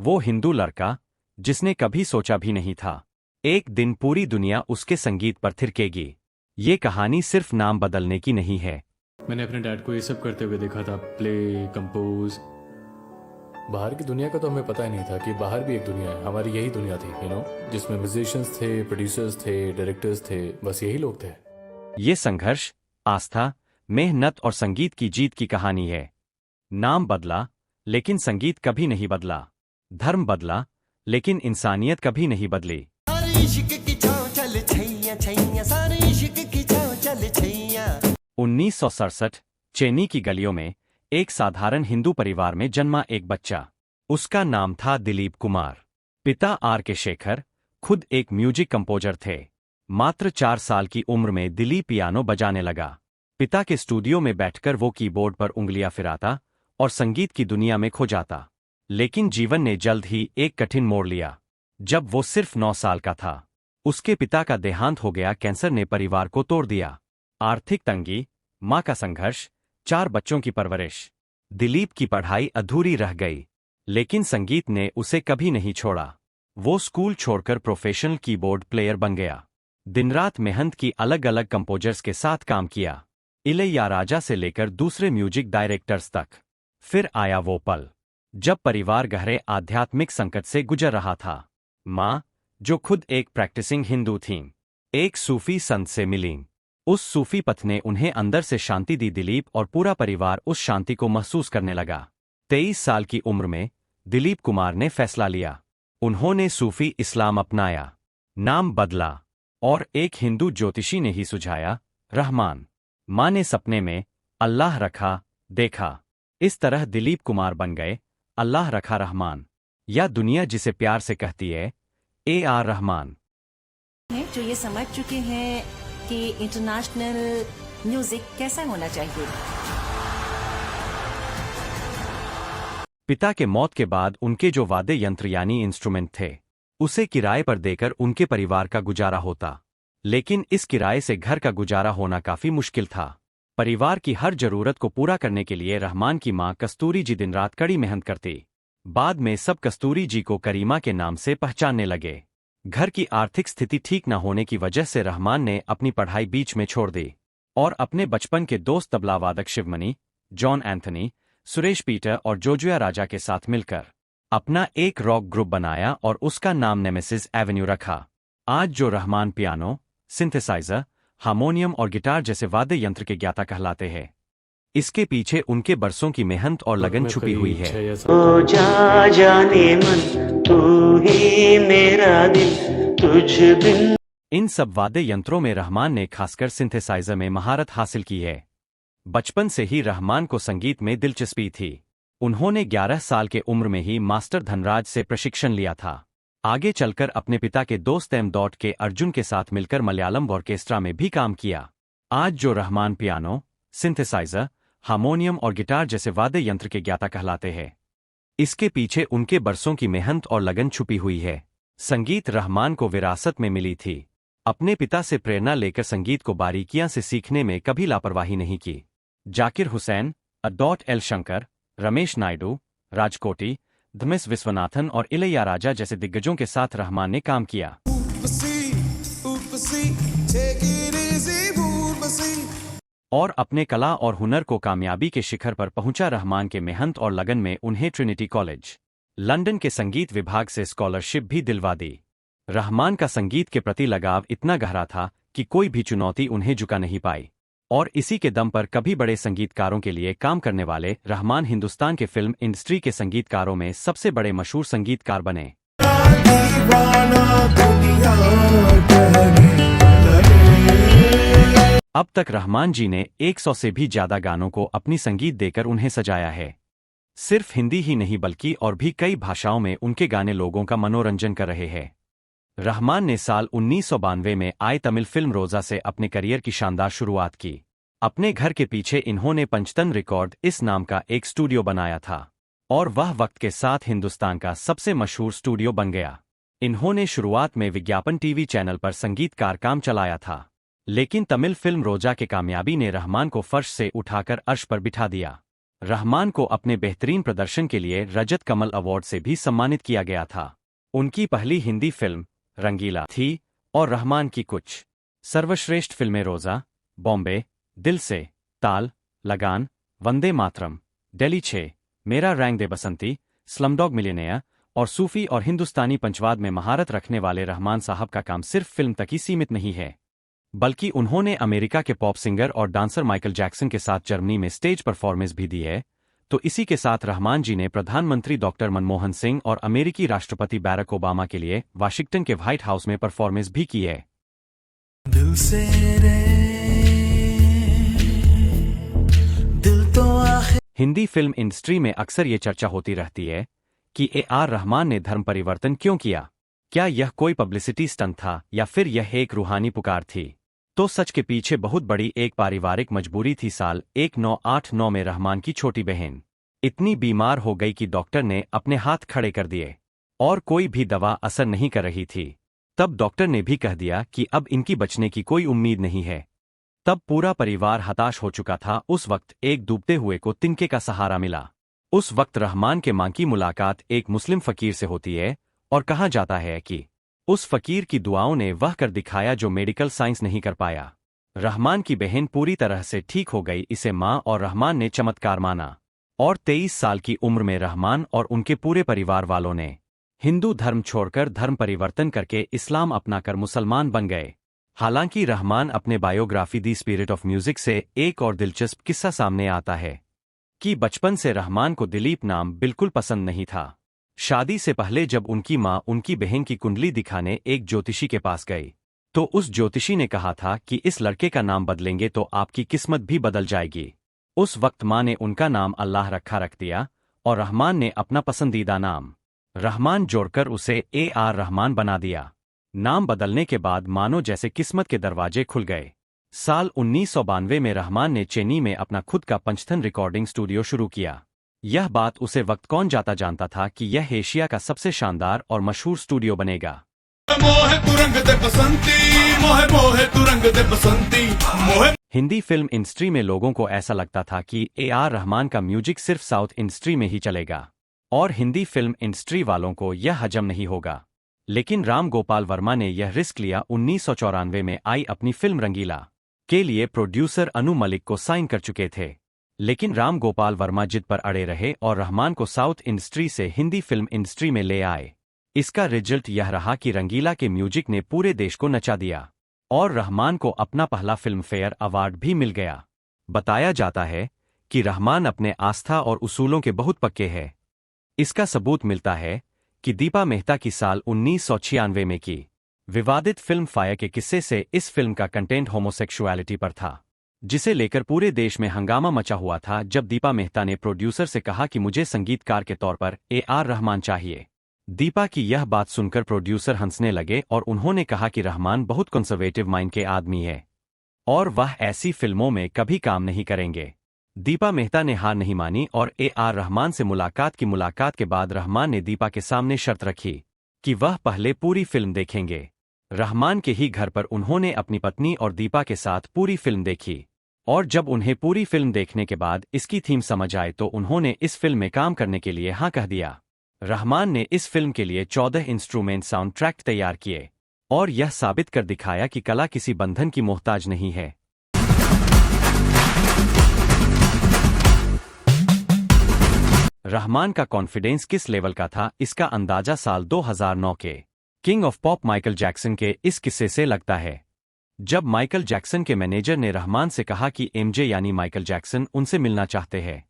वो हिंदू लड़का जिसने कभी सोचा भी नहीं था एक दिन पूरी दुनिया उसके संगीत पर थिरकेगी। ये कहानी सिर्फ नाम बदलने की नहीं है। मैंने अपने डैड को ये सब करते हुए देखा था, प्ले, कंपोज। बाहर की दुनिया का तो हमें पता ही नहीं था कि बाहर भी एक दुनिया है। हमारी यही दुनिया थी, जिसमें म्यूजिशियंस थे, प्रोड्यूसर्स थे, डायरेक्टर्स थे, बस यही लोग थे। ये संघर्ष, आस्था, मेहनत और संगीत की जीत की कहानी है। नाम बदला, लेकिन संगीत कभी नहीं बदला। धर्म बदला, लेकिन इंसानियत कभी नहीं बदली। 1967 चेन्नई की गलियों में एक साधारण हिंदू परिवार में जन्मा एक बच्चा। उसका नाम था दिलीप कुमार। पिता आर के शेखर खुद एक म्यूजिक कंपोजर थे। मात्र 4 साल की उम्र में दिलीप पियानो बजाने लगा। पिता के स्टूडियो में बैठकर वो कीबोर्ड पर उंगलियां फिराता और संगीत की दुनिया में खो जाता। लेकिन जीवन ने जल्द ही एक कठिन मोड़ लिया। जब वो सिर्फ 9 साल का था, उसके पिता का देहांत हो गया। कैंसर ने परिवार को तोड़ दिया। आर्थिक तंगी, मां का संघर्ष, 4 बच्चों की परवरिश। दिलीप की पढ़ाई अधूरी रह गई, लेकिन संगीत ने उसे कभी नहीं छोड़ा। वो स्कूल छोड़कर प्रोफेशनल कीबोर्ड प्लेयर बन गया। दिन-रात मेहनत की, अलग अलग कंपोजर्स के साथ काम किया, इलैयाराजा से लेकर दूसरे म्यूजिक डायरेक्टर्स तक। फिर आया वो पल जब परिवार गहरे आध्यात्मिक संकट से गुजर रहा था। मां, जो खुद एक प्रैक्टिसिंग हिंदू थीं, एक सूफी संत से मिलीं। उस सूफी पथ ने उन्हें अंदर से शांति दी। दिलीप और पूरा परिवार उस शांति को महसूस करने लगा। 23 साल की उम्र में दिलीप कुमार ने फैसला लिया। उन्होंने सूफी इस्लाम अपनाया, नाम बदला और एक हिंदू ज्योतिषी ने ही सुझाया, रहमान। मां ने सपने में अल्लाह रखा देखा। इस तरह दिलीप कुमार बन गए अल्लाह रखा रहमान, या दुनिया जिसे प्यार से कहती है AR रहमान। जो ये समझ चुके हैं कि इंटरनेशनल म्यूजिक कैसा होना चाहिए। पिता के मौत के बाद उनके जो वाद्य यंत्र यानी इंस्ट्रूमेंट थे, उसे किराए पर देकर उनके परिवार का गुजारा होता। लेकिन इस किराए से घर का गुजारा होना काफी मुश्किल था। परिवार की हर जरूरत को पूरा करने के लिए रहमान की मां कस्तूरी जी दिन रात कड़ी मेहनत करती। बाद में सब कस्तूरी जी को करीमा के नाम से पहचानने लगे। घर की आर्थिक स्थिति ठीक न होने की वजह से रहमान ने अपनी पढ़ाई बीच में छोड़ दी और अपने बचपन के दोस्त तबलावादक Sivamani, John Anthony, Suresh Peter और जोजुआ राजा के साथ मिलकर अपना एक रॉक ग्रुप बनाया और उसका नाम नेमेसिस एवेन्यू रखा। आज जो रहमान पियानो, सिंथेसाइजर, हारमोनियम और गिटार जैसे वाद्य यंत्र के ज्ञाता कहलाते हैं, इसके पीछे उनके बरसों की मेहनत और लगन छुपी हुई है। ओ जा जाने मन, तू ही मेरा दिल, तुझ बिन। इन सब वाद्य यंत्रों में रहमान ने खासकर सिंथेसाइजर में महारत हासिल की है। बचपन से ही रहमान को संगीत में दिलचस्पी थी। उन्होंने 11 साल के उम्र में ही मास्टर धनराज से प्रशिक्षण लिया था। आगे चलकर अपने पिता के दोस्त एम. के अर्जुन के साथ मिलकर मलयालम ऑर्केस्ट्रा में भी काम किया। आज जो रहमान पियानो, सिंथेसाइजर, हारमोनियम और गिटार जैसे वाद्य यंत्र के ज्ञाता कहलाते हैं, इसके पीछे उनके बरसों की मेहनत और लगन छुपी हुई है। संगीत रहमान को विरासत में मिली थी। अपने पिता से प्रेरणा लेकर संगीत को बारीकियां से सीखने में कभी लापरवाही नहीं की। जाकिर हुसैन, एल शंकर, रमेश नायडू, राजकोटी, धमिस विश्वनाथन और इलैयाराजा जैसे दिग्गजों के साथ रहमान ने काम किया। और अपने कला और हुनर को कामयाबी के शिखर पर पहुंचा। रहमान के मेहनत और लगन में उन्हें ट्रिनिटी कॉलेज, लंदन के संगीत विभाग से स्कॉलरशिप भी दिलवा दी। रहमान का संगीत के प्रति लगाव इतना गहरा था कि कोई भी चुनौती उन्हें झुका नहीं पाई, और इसी के दम पर कभी बड़े संगीतकारों के लिए काम करने वाले रहमान हिंदुस्तान के फिल्म इंडस्ट्री के संगीतकारों में सबसे बड़े मशहूर संगीतकार बने। अब तक रहमान जी ने 100 से भी ज्यादा गानों को अपनी संगीत देकर उन्हें सजाया है। सिर्फ हिंदी ही नहीं बल्कि और भी कई भाषाओं में उनके गाने लोगों का मनोरंजन कर रहे हैं। रहमान ने साल 1992 में आई तमिल फिल्म रोजा से अपने करियर की शानदार शुरुआत की। अपने घर के पीछे इन्होंने पंचतन रिकॉर्ड इस नाम का एक स्टूडियो बनाया था, और वह वक्त के साथ हिंदुस्तान का सबसे मशहूर स्टूडियो बन गया। इन्होंने शुरुआत में विज्ञापन टीवी चैनल पर संगीतकार काम चलाया था, लेकिन तमिल फिल्म रोजा के कामयाबी ने रहमान को फर्श से उठाकर अर्श पर बिठा दिया। रहमान को अपने बेहतरीन प्रदर्शन के लिए रजत कमल अवार्ड से भी सम्मानित किया गया था। उनकी पहली हिंदी फिल्म रंगीला थी और रहमान की कुछ सर्वश्रेष्ठ फिल्में रोजा, बॉम्बे, दिल से, ताल, लगान, वंदे मातरम, दिल्ली 6, मेरा रंग दे बसंती, स्लमडॉग मिलियनेयर और सूफी और हिंदुस्तानी पंचवाद में महारत रखने वाले रहमान साहब का काम सिर्फ फिल्म तक ही सीमित नहीं है, बल्कि उन्होंने अमेरिका के पॉप सिंगर और डांसर माइकल जैक्सन के साथ जर्मनी में स्टेज परफॉर्मेंस भी दी है। तो इसी के साथ रहमान जी ने प्रधानमंत्री डॉक्टर मनमोहन सिंह और अमेरिकी राष्ट्रपति बैरक ओबामा के लिए वाशिंगटन के व्हाइट हाउस में परफॉर्मेंस भी की है। दिल से रे, दिल तो आखिर। हिंदी फिल्म इंडस्ट्री में अक्सर ये चर्चा होती रहती है कि ए.आर. रहमान ने धर्म परिवर्तन क्यों किया। क्या यह कोई पब्लिसिटी स्टंट था या फिर यह एक रूहानी पुकार थी? तो सच के पीछे बहुत बड़ी एक पारिवारिक मजबूरी थी। साल 1989 में रहमान की छोटी बहन इतनी बीमार हो गई कि डॉक्टर ने अपने हाथ खड़े कर दिए और कोई भी दवा असर नहीं कर रही थी। तब डॉक्टर ने भी कह दिया कि अब इनकी बचने की कोई उम्मीद नहीं है। तब पूरा परिवार हताश हो चुका था। उस वक्त एक डूबते हुए को तिनके का सहारा मिला। उस वक्त रहमान के मां की मुलाकात एक मुस्लिम फकीर से होती है और कहा जाता है कि उस फकीर की दुआओं ने वह कर दिखाया जो मेडिकल साइंस नहीं कर पाया। रहमान की बहन पूरी तरह से ठीक हो गई। इसे मां और रहमान ने चमत्कार माना और 23 साल की उम्र में रहमान और उनके पूरे परिवार वालों ने हिंदू धर्म छोड़कर धर्म परिवर्तन करके इस्लाम अपनाकर मुसलमान बन गए। हालांकि रहमान अपने biography the spirit of music से एक और दिलचस्प किस्सा सामने आता है कि बचपन से रहमान को दिलीप नाम बिल्कुल पसंद नहीं था। शादी से पहले जब उनकी मां उनकी बहन की कुंडली दिखाने एक ज्योतिषी के पास गई तो उस ज्योतिषी ने कहा था कि इस लड़के का नाम बदलेंगे तो आपकी किस्मत भी बदल जाएगी। उस वक्त मां ने उनका नाम अल्लाह रख दिया और रहमान ने अपना पसंदीदा नाम रहमान जोड़कर उसे ए.आर. रहमान बना दिया। नाम बदलने के बाद मानो जैसे किस्मत के दरवाजे खुल गए। साल 1992 में रहमान ने चेन्नई में अपना खुद का पंचतन रिकॉर्डिंग स्टूडियो शुरू किया। यह बात उसे वक्त कौन जाता जानता था कि यह एशिया का सबसे शानदार और मशहूर स्टूडियो बनेगा। हिंदी फिल्म इंडस्ट्री में लोगों को ऐसा लगता था कि ए.आर. रहमान का म्यूजिक सिर्फ साउथ इंडस्ट्री में ही चलेगा और हिंदी फिल्म इंडस्ट्री वालों को यह हजम नहीं होगा। लेकिन राम गोपाल वर्मा ने यह रिस्क लिया। 1994 में आई अपनी फिल्म रंगीला के लिए प्रोड्यूसर अनु मलिक को साइन कर चुके थे, लेकिन राम गोपाल वर्मा जिद पर अड़े रहे और रहमान को साउथ इंडस्ट्री से हिंदी फिल्म इंडस्ट्री में ले आए। इसका रिजल्ट यह रहा कि रंगीला के म्यूजिक ने पूरे देश को नचा दिया और रहमान को अपना पहला फिल्म फेयर अवार्ड भी मिल गया। बताया जाता है कि रहमान अपने आस्था और उसूलों के बहुत पक्के हैं। इसका सबूत मिलता है कि दीपा मेहता की साल 1996 में की विवादित फिल्म फायर के किस्से से इस फिल्म का कंटेंट होमोसेक्सुअलिटी पर था, जिसे लेकर पूरे देश में हंगामा मचा हुआ था। जब दीपा मेहता ने प्रोड्यूसर से कहा कि मुझे संगीतकार के तौर पर ए.आर. रहमान चाहिए, दीपा की यह बात सुनकर प्रोड्यूसर हंसने लगे और उन्होंने कहा कि रहमान बहुत कंजर्वेटिव माइंड के आदमी है और वह ऐसी फिल्मों में कभी काम नहीं करेंगे। दीपा मेहता ने हार नहीं मानी और ए.आर. रहमान से मुलाकात के बाद रहमान ने दीपा के सामने शर्त रखी कि वह पहले पूरी फिल्म देखेंगे। रहमान के ही घर पर उन्होंने अपनी पत्नी और दीपा के साथ पूरी फिल्म देखी और जब उन्हें पूरी फिल्म देखने के बाद इसकी थीम समझ आए तो उन्होंने इस फिल्म में काम करने के लिए हाँ कह दिया। रहमान ने इस फिल्म के लिए 14 इंस्ट्रूमेंट साउंड ट्रैक तैयार किए और यह साबित कर दिखाया कि कला किसी बंधन की मोहताज नहीं है। रहमान का कॉन्फिडेंस किस लेवल का था, इसका अंदाजा साल 2009 के king of pop Michael Jackson के इस किस्से से लगता है। जब माइकल जैक्सन के मैनेजर ने रहमान से कहा कि एमजे यानी माइकल जैक्सन उनसे मिलना चाहते हैं,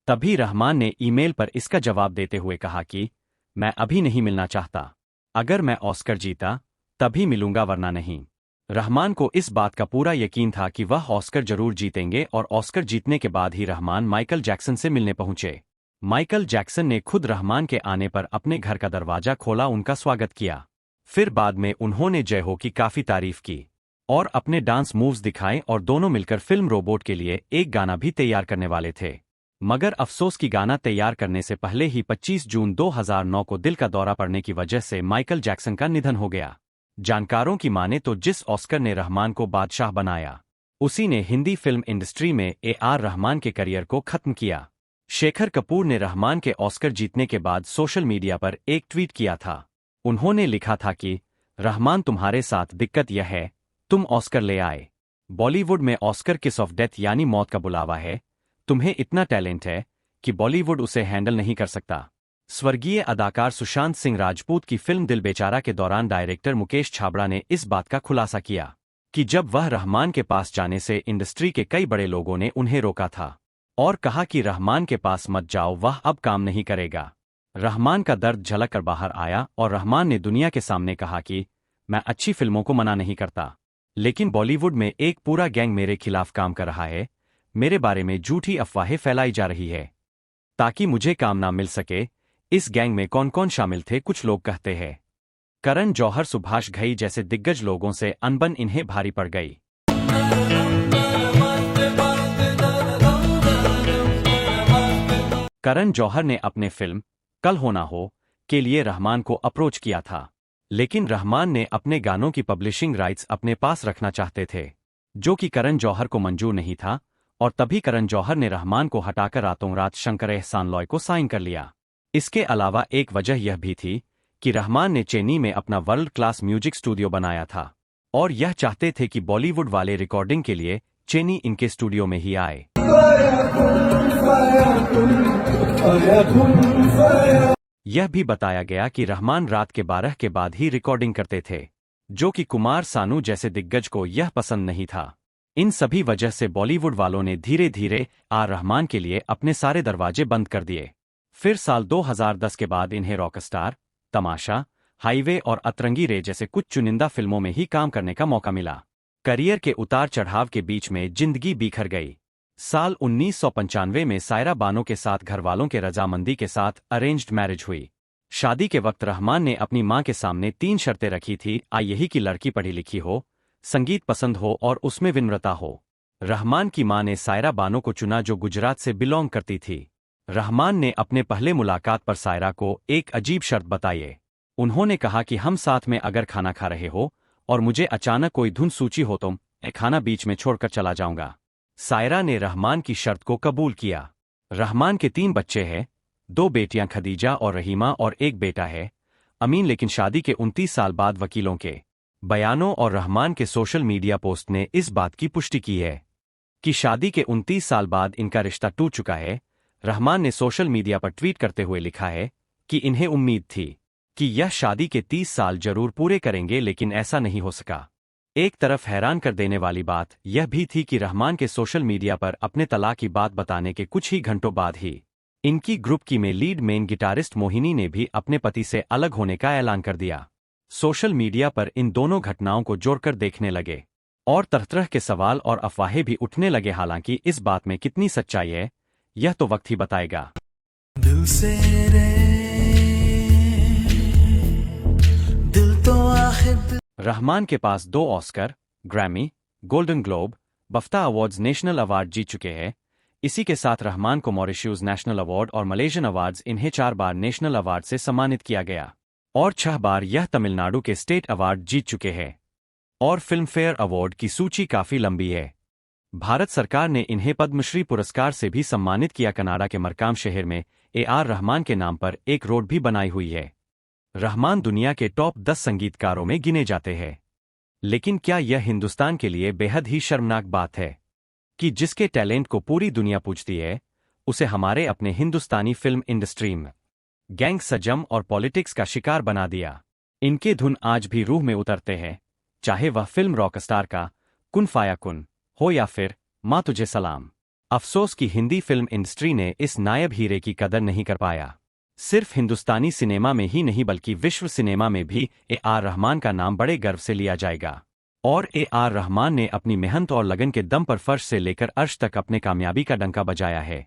तभी रहमान ने ईमेल पर इसका जवाब देते हुए कहा कि मैं अभी नहीं मिलना चाहता, अगर मैं ऑस्कर जीता तभी मिलूंगा वरना नहीं। रहमान को इस बात का पूरा यकीन था कि वह ऑस्कर जरूर जीतेंगे और ऑस्कर जीतने के बाद ही रहमान माइकल जैक्सन से मिलने पहुंचे। माइकल जैक्सन ने खुद रहमान के आने पर अपने घर का दरवाजा खोला, उनका स्वागत किया। फिर बाद में उन्होंने जय हो की काफी तारीफ की और अपने डांस मूव्स दिखाए और दोनों मिलकर फिल्म रोबोट के लिए एक गाना भी तैयार करने वाले थे। मगर अफसोस की गाना तैयार करने से पहले ही 25 जून 2009 को दिल का दौरा पड़ने की वजह से माइकल जैक्सन का निधन हो गया। जानकारों की माने तो जिस ऑस्कर ने रहमान को बादशाह बनाया, उसी ने हिंदी फिल्म इंडस्ट्री में ए.आर. रहमान के करियर को खत्म किया। शेखर कपूर ने रहमान के ऑस्कर जीतने के बाद सोशल मीडिया पर एक ट्वीट किया था। उन्होंने लिखा था कि रहमान तुम्हारे साथ दिक्कत यह है, तुम ऑस्कर ले आए। बॉलीवुड में ऑस्कर किस ऑफ डेथ यानी मौत का बुलावा है। तुम्हें इतना टैलेंट है कि बॉलीवुड उसे हैंडल नहीं कर सकता। स्वर्गीय अदाकार सुशांत सिंह राजपूत की फिल्म दिल बेचारा के दौरान डायरेक्टर मुकेश छाबड़ा ने इस बात का खुलासा किया कि जब वह रहमान के पास जाने से इंडस्ट्री के कई बड़े लोगों ने उन्हें रोका था और कहा कि रहमान के पास मत जाओ, वह अब काम नहीं करेगा। रहमान का दर्द झलक कर बाहर आया और रहमान ने दुनिया के सामने कहा कि मैं अच्छी फिल्मों को मना नहीं करता, लेकिन बॉलीवुड में एक पूरा गैंग मेरे खिलाफ काम कर रहा है। मेरे बारे में झूठी अफवाहें फैलाई जा रही है ताकि मुझे काम ना मिल सके। इस गैंग में कौन कौन शामिल थे? कुछ लोग कहते हैं करण जौहर, सुभाष घई जैसे दिग्गज लोगों से अनबन इन्हें भारी पड़ गई। करण जौहर ने अपने फिल्म कल हो ना हो के लिए रहमान को अप्रोच किया था, लेकिन रहमान ने अपने गानों की पब्लिशिंग राइट्स अपने पास रखना चाहते थे, जो कि करण जौहर को मंजूर नहीं था। और तभी करण जौहर ने रहमान को हटाकर रातों रात शंकर एहसान लॉय को साइन कर लिया। इसके अलावा एक वजह यह भी थी कि रहमान ने चेन्नई में अपना वर्ल्ड क्लास म्यूजिक स्टूडियो बनाया था और यह चाहते थे कि बॉलीवुड वाले रिकॉर्डिंग के लिए चेन्नई इनके स्टूडियो में ही आए। यह भी बताया गया कि रहमान रात के 12 के बाद ही रिकॉर्डिंग करते थे, जो कि कुमार सानू जैसे दिग्गज को यह पसंद नहीं था। इन सभी वजह से बॉलीवुड वालों ने धीरे धीरे रहमान के लिए अपने सारे दरवाजे बंद कर दिए। फिर साल 2010 के बाद इन्हें रॉकस्टार, तमाशा, हाईवे और अतरंगी रे जैसे कुछ चुनिंदा फिल्मों में ही काम करने का मौका मिला। करियर के उतार चढ़ाव के बीच में जिंदगी बिखर गई। साल 1995 में सायरा बानो के साथ घरवालों के रजामंदी के साथ अरेंज्ड मैरिज हुई। शादी के वक्त रहमान ने अपनी मां के सामने 3 शर्तें रखी थी। यही कि लड़की पढ़ी लिखी हो, संगीत पसंद हो और उसमें विनम्रता हो। रहमान की मां ने सायरा बानो को चुना, जो गुजरात से बिलोंग करती थी। रहमान ने अपने पहले मुलाकात पर सायरा को एक अजीब शर्त बताई। उन्होंने कहा कि हम साथ में अगर खाना खा रहे हो और मुझे अचानक कोई धुन सूची हो तो मैं खाना बीच में छोड़कर चला जाऊंगा। सायरा ने रहमान की शर्त को कबूल किया। रहमान के 3 बच्चे हैं, 2 बेटियां खदीजा और रहीमा और 1 बेटा है अमीन। लेकिन शादी के 29 साल बाद वकीलों के बयानों और रहमान के सोशल मीडिया पोस्ट ने इस बात की पुष्टि की है कि शादी के 29 साल बाद इनका रिश्ता टूट चुका है। रहमान ने सोशल मीडिया पर ट्वीट करते हुए लिखा है कि इन्हें उम्मीद थी कि यह शादी के 30 साल जरूर पूरे करेंगे, लेकिन ऐसा नहीं हो सका। एक तरफ हैरान कर देने वाली बात यह भी थी कि रहमान के सोशल मीडिया पर अपने तलाक की बात बताने के कुछ ही घंटों बाद ही इनकी ग्रुप की में लीड मेन गिटारिस्ट मोहिनी ने भी अपने पति से अलग होने का ऐलान कर दिया। सोशल मीडिया पर इन दोनों घटनाओं को जोड़कर देखने लगे और तरह तरह के सवाल और अफवाहें भी उठने लगे। हालांकि इस बात में कितनी सच्चाई है यह तो वक्त ही बताएगा। दिल से रे दिल तो आखिर रहमान के पास 2 Oscar, Grammy, golden globe, BAFTA awards, national award जीत चुके हैं। इसी के साथ रहमान को मॉरिशस नेशनल अवार्ड और मलेशियन अवार्ड्स, इन्हें 4 बार नेशनल अवार्ड से सम्मानित किया गया और 6 बार यह तमिलनाडु के स्टेट अवार्ड जीत चुके हैं। और फिल्म फेयर अवार्ड की सूची काफी लंबी है। भारत सरकार ने इन्हें पद्मश्री पुरस्कार से भी सम्मानित किया। कनाडा के मरकाम शहर में AR रहमान के नाम पर एक रोड भी बनाई हुई है। रहमान दुनिया के टॉप 10 संगीतकारों में गिने जाते हैं। लेकिन क्या यह हिंदुस्तान के लिए बेहद ही शर्मनाक बात है कि जिसके टैलेंट को पूरी दुनिया पूजती है, उसे हमारे अपने हिंदुस्तानी फिल्म इंडस्ट्री में गैंग सजम और पॉलिटिक्स का शिकार बना दिया। इनके धुन आज भी रूह में उतरते हैं, चाहे वह फिल्म रॉकस्टार का कुन फाया कुन हो या फिर माँ तुझे सलाम। अफसोस कि हिंदी फिल्म इंडस्ट्री ने इस नायब हीरे की कदर नहीं कर पाया। सिर्फ हिंदुस्तानी सिनेमा में ही नहीं बल्कि विश्व सिनेमा में भी AR रहमान का नाम बड़े गर्व से लिया जाएगा। और AR रहमान ने अपनी मेहनत और लगन के दम पर फर्श से लेकर अर्श तक अपने कामयाबी का डंका बजाया है,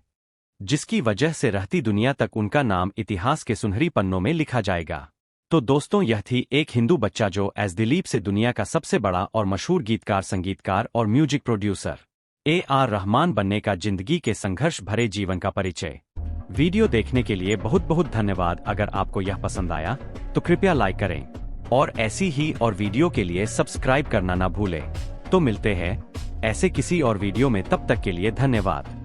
जिसकी वजह से रहती दुनिया तक उनका नाम इतिहास के सुनहरी पन्नों में लिखा जाएगा। तो दोस्तों, यह थी एक हिंदू बच्चा जो एस दिलीप से दुनिया का सबसे बड़ा और मशहूर गीतकार, संगीतकार और म्यूजिक प्रोड्यूसर AR रहमान बनने का जिंदगी के संघर्ष भरे जीवन का परिचय। वीडियो देखने के लिए बहुत बहुत धन्यवाद। अगर आपको यह पसंद आया तो कृपया लाइक करें और ऐसी ही और वीडियो के लिए सब्सक्राइब करना ना भूलें। तो मिलते हैं ऐसे किसी और वीडियो में, तब तक के लिए धन्यवाद।